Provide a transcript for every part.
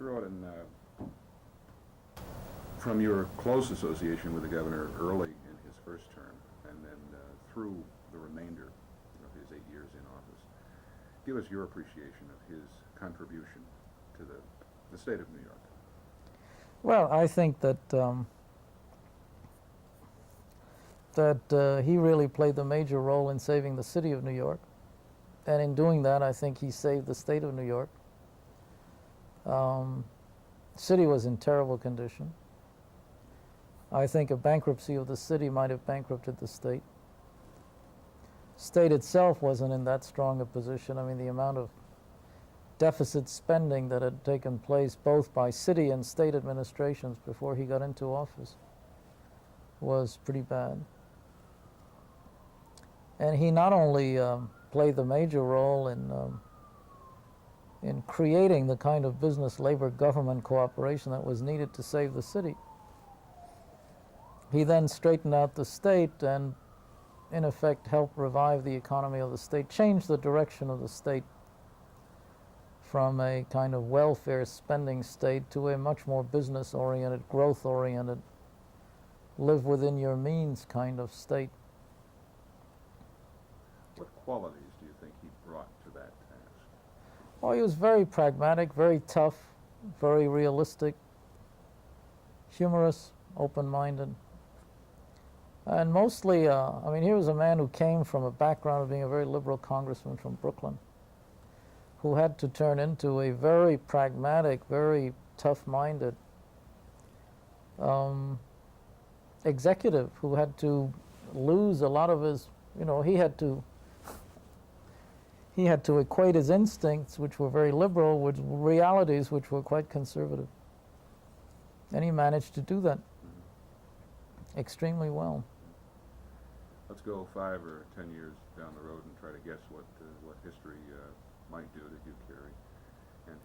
Mr. Rohatyn, from your close association with the governor early in his first term and then through the remainder of his 8 years in office, give us your appreciation of his contribution to the state of New York. Well, I think that he really played the major role in saving the city of New York. And in doing that, I think he saved the state of New York. The city was in terrible condition. I think a bankruptcy of the city might have bankrupted the state. State itself wasn't in that strong a position. I mean, the amount of deficit spending that had taken place both by city and state administrations before he got into office was pretty bad. And he not only played the major role in creating the kind of business, labor, government cooperation that was needed to save the city. He then straightened out the state and, in effect, helped revive the economy of the state, changed the direction of the state from a kind of welfare spending state to a much more business-oriented, growth-oriented, live within your means kind of state. What qualities do you think he brought to that task? Well, he was very pragmatic, very tough, very realistic, humorous, open-minded. And mostly, I mean, he was a man who came from a background of being a very liberal congressman from Brooklyn, who had to turn into a very pragmatic, very tough-minded executive who had to lose a lot of his, you know, he had to equate his instincts, which were very liberal, with realities which were quite conservative. And he managed to do that extremely well. Let's go 5 or 10 years down the road and try to guess what history might do to Hugh Carey. And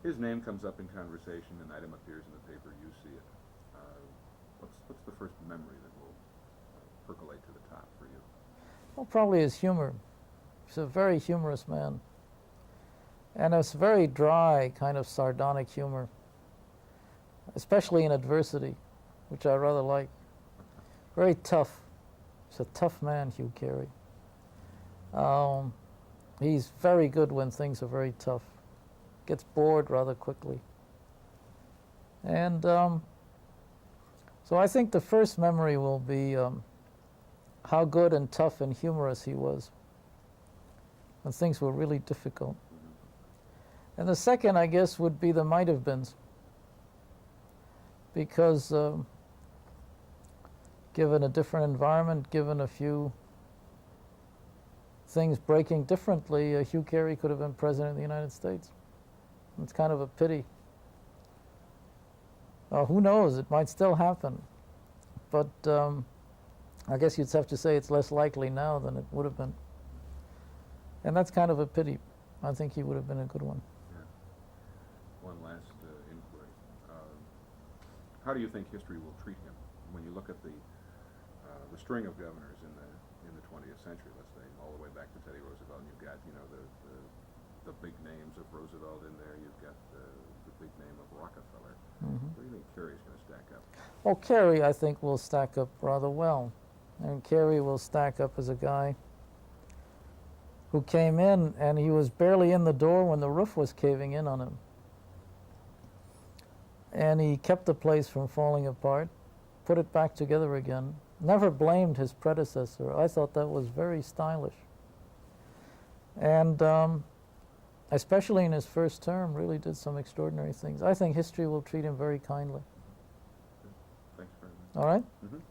his name comes up in conversation, an item appears in the paper, you see it. What's the first memory that will percolate to the top for you? Well, probably his humor. He's a very humorous man. And it's very dry, kind of sardonic humor, especially in adversity, which I rather like. Very tough. He's a tough man, Hugh Carey. He's very good when things are very tough. Gets bored rather quickly. And so I think the first memory will be how good and tough and humorous he was when things were really difficult. And the second, I guess, would be the might-have-beens. Because given a different environment, given a few things breaking differently, Hugh Carey could have been president of the United States. It's kind of a pity. Who knows? It might still happen. But I guess you'd have to say it's less likely now than it would have been. And that's kind of a pity. I think he would have been a good one. Yeah. One last inquiry. How do you think history will treat him when you look at the string of governors in the 20th century? Let's say all the way back to Teddy Roosevelt, and you've got the big names of Roosevelt in there. You've got the big name of Rockefeller. Mm-hmm. Where do you think Carey's going to stack up? Well, Carey, I think, will stack up rather well. And Carey will stack up as a guy who came in, and he was barely in the door when the roof was caving in on him. And he kept the place from falling apart, put it back together again, never blamed his predecessor. I thought that was very stylish. And especially in his first term, really did some extraordinary things. I think history will treat him very kindly. Thanks very much. All right? Mm-hmm.